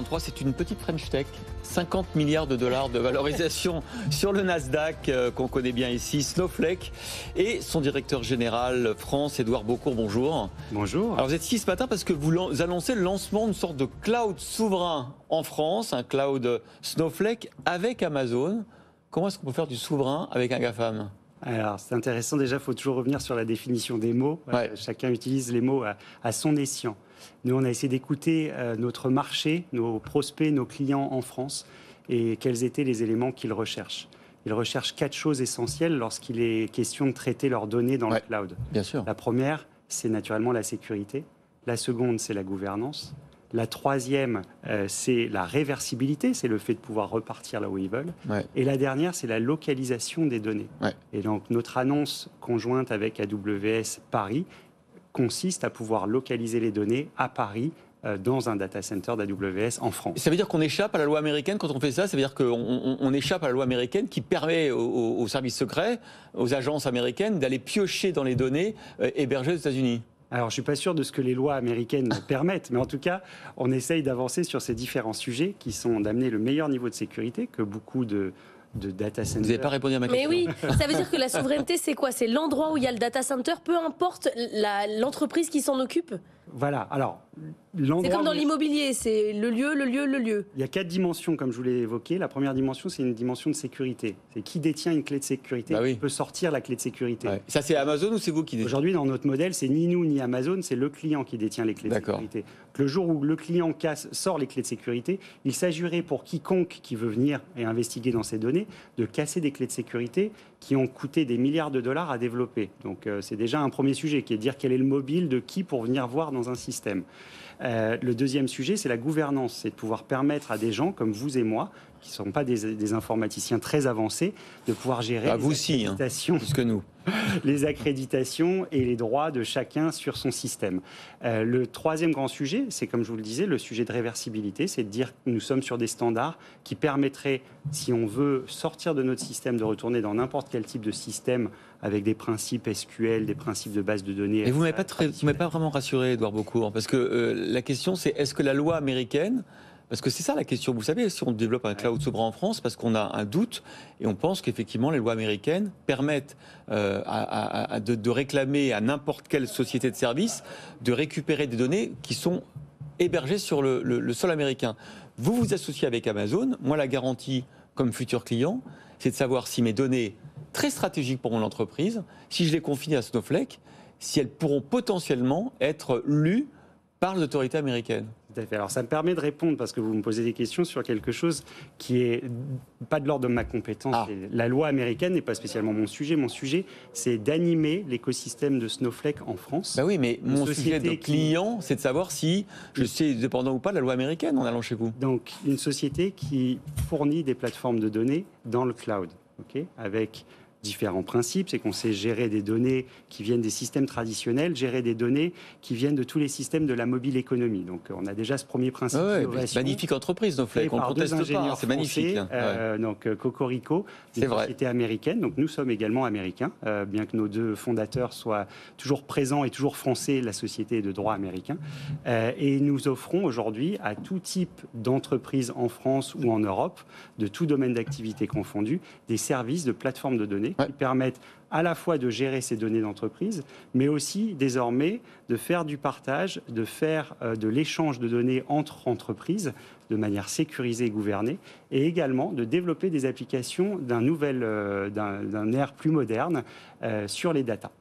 2023, c'est une petite French Tech. 50 milliards de dollars de valorisation sur le Nasdaq, qu'on connaît bien ici, Snowflake. Et son directeur général France, Édouard Beaucourt, bonjour. Bonjour. Alors vous êtes ici ce matin parce que vous annoncez le lancement d'une sorte de cloud souverain en France, un cloud Snowflake avec Amazon. Comment est-ce qu'on peut faire du souverain avec un GAFAM ? Alors, c'est intéressant. Déjà, il faut toujours revenir sur la définition des mots. Ouais. Chacun utilise les mots à son escient. Nous, on a essayé d'écouter notre marché, nos prospects, nos clients en France et quels étaient les éléments qu'ils recherchent. Ils recherchent 4 choses essentielles lorsqu'il est question de traiter leurs données dans le cloud. Bien sûr. La première, c'est naturellement la sécurité. La seconde, c'est la gouvernance. La troisième, c'est la réversibilité, c'est le fait de pouvoir repartir là où ils veulent. Ouais. Et la dernière, c'est la localisation des données. Ouais. Et donc, notre annonce conjointe avec AWS Paris consiste à pouvoir localiser les données à Paris, dans un data center d'AWS en France. Ça veut dire qu'on échappe à la loi américaine quand on fait ça ? Ça veut dire qu'on échappe à la loi américaine qui permet aux services secrets, aux agences américaines d'aller piocher dans les données hébergées aux États-Unis ? Alors, je ne suis pas sûr de ce que les lois américaines permettent, mais en tout cas, on essaye d'avancer sur ces différents sujets qui sont d'amener le meilleur niveau de sécurité que beaucoup de data centers. Vous n'avez pas répondu à ma question. Mais oui, ça veut dire que la souveraineté, c'est quoi ? C'est l'endroit où il y a le data center, peu importe l'entreprise qui s'en occupe. Voilà, alors... C'est comme dans l'immobilier, c'est le lieu. Il y a 4 dimensions, comme je vous l'ai évoqué. La première dimension, c'est une dimension de sécurité. C'est qui détient une clé de sécurité, qui peut sortir la clé de sécurité. Ouais. Ça, c'est Amazon ou c'est vous qui détenez ? Aujourd'hui, dans notre modèle, c'est ni nous ni Amazon, c'est le client qui détient les clés de sécurité. Donc, le jour où le client sort les clés de sécurité, il s'agirait pour quiconque qui veut venir et investiguer dans ces données de casser des clés de sécurité qui ont coûté des milliards de dollars à développer. Donc, c'est déjà un premier sujet, qui est de dire quel est le mobile de qui pour venir voir dans un système. Le deuxième sujet, c'est la gouvernance. C'est de pouvoir permettre à des gens comme vous et moi, qui ne sont pas des informaticiens très avancés, de pouvoir gérer les accréditations et les droits de chacun sur son système. Le troisième grand sujet, c'est comme je vous le disais, le sujet de réversibilité. C'est de dire que nous sommes sur des standards qui permettraient, si on veut sortir de notre système, de retourner dans n'importe quel type de système avec des principes SQL, des principes de base de données. Et vous ne m'avez pas vraiment rassuré, Édouard Beaucourt, parce que la question, c'est est-ce que la loi américaine... Parce que c'est ça la question. Vous savez, si on développe un cloud souverain en France, parce qu'on a un doute et on pense qu'effectivement les lois américaines permettent de réclamer à n'importe quelle société de services de récupérer des données qui sont hébergées sur le sol américain. Vous vous associez avec Amazon. Moi, la garantie comme futur client, c'est de savoir si mes données très stratégiques pour mon entreprise, si je les confie à Snowflake, si elles pourront potentiellement être lues par les autorités américaines. Tout à fait. Alors ça me permet de répondre, parce que vous me posez des questions sur quelque chose qui est pas de l'ordre de ma compétence. La loi américaine n'est pas spécialement mon sujet. Mon sujet, c'est d'animer l'écosystème de Snowflake en France. Ben oui, mais mon sujet de client, c'est de savoir si je suis dépendant ou pas de la loi américaine en allant chez vous. Donc une société qui fournit des plateformes de données dans le cloud, avec différents principes, c'est qu'on sait gérer des données qui viennent des systèmes traditionnels, gérer des données qui viennent de tous les systèmes de la mobile économie. Donc on a déjà ce premier principe d'innovation. Magnifique entreprise, Snowflake, on ne proteste pas, c'est magnifique. Donc Cocorico, une société américaine, donc nous sommes également américains, bien que nos 2 fondateurs soient toujours présents et toujours français, la société est de droit américain. Et nous offrons aujourd'hui à tout type d'entreprise en France ou en Europe, de tout domaine d'activité confondu, des services de plateformes de données qui permettent à la fois de gérer ces données d'entreprise, mais aussi désormais de faire du partage, de faire de l'échange de données entre entreprises de manière sécurisée et gouvernée, et également de développer des applications d'un ère plus moderne sur les datas.